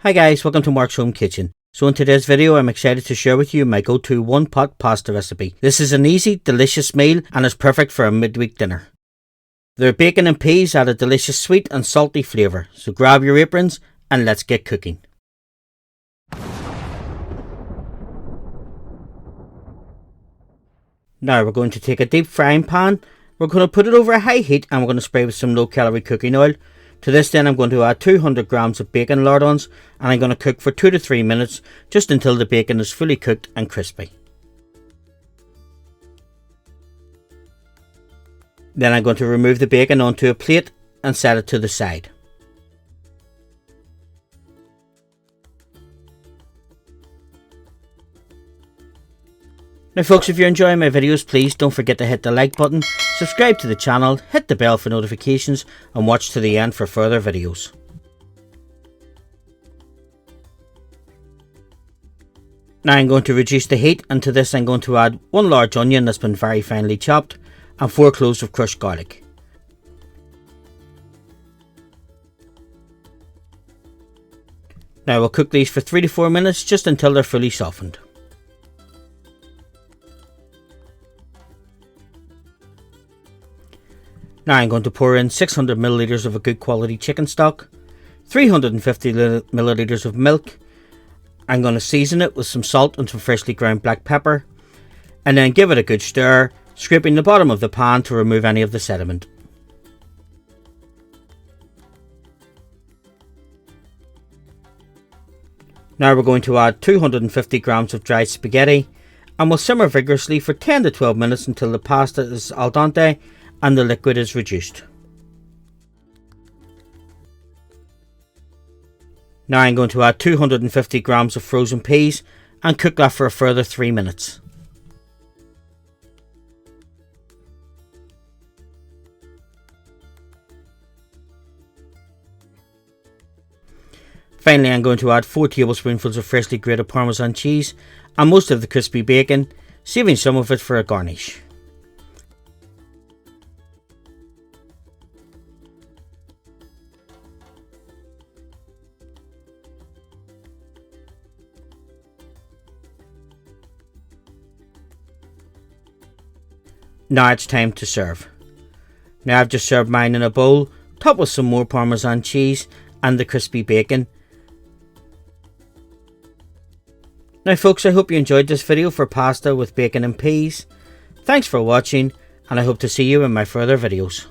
Hi guys, welcome to Mark's Home Kitchen. So in today's video I'm excited to share with you my go-to one pot pasta recipe. This is an easy, delicious meal and is perfect for a midweek dinner. Their bacon and peas add a delicious sweet and salty flavour, so grab your aprons and let's get cooking. Now we're going to take a deep frying pan, we're going to put it over a high heat and we're going to spray with some low calorie cooking oil. To this then I'm going to add 200 grams of bacon lardons and I'm going to cook for 2 to 3 minutes just until the bacon is fully cooked and crispy. Then I'm going to remove the bacon onto a plate and set it to the side. Now folks, if you're enjoying my videos, please don't forget to hit the like button, subscribe to the channel, hit the bell for notifications and watch to the end for further videos. Now I'm going to reduce the heat and to this I'm going to add 1 large onion that's been very finely chopped and 4 cloves of crushed garlic. Now we'll cook these for 3 to 4 minutes just until they're fully softened. Now I'm going to pour in 600 milliliters of a good quality chicken stock, 350 milliliters of milk. I'm going to season it with some salt and some freshly ground black pepper and then give it a good stir, scraping the bottom of the pan to remove any of the sediment. Now we're going to add 250 grams of dried spaghetti and we'll simmer vigorously for 10 to 12 minutes until the pasta is al dente and the liquid is reduced. Now I'm going to add 250 grams of frozen peas and cook that for a further 3 minutes. Finally I'm going to add 4 tablespoonfuls of freshly grated parmesan cheese and most of the crispy bacon, saving some of it for a garnish. Now it's time to serve. Now I've just served mine in a bowl, topped with some more parmesan cheese and the crispy bacon. Now folks, I hope you enjoyed this video for pasta with bacon and peas. Thanks for watching and I hope to see you in my further videos.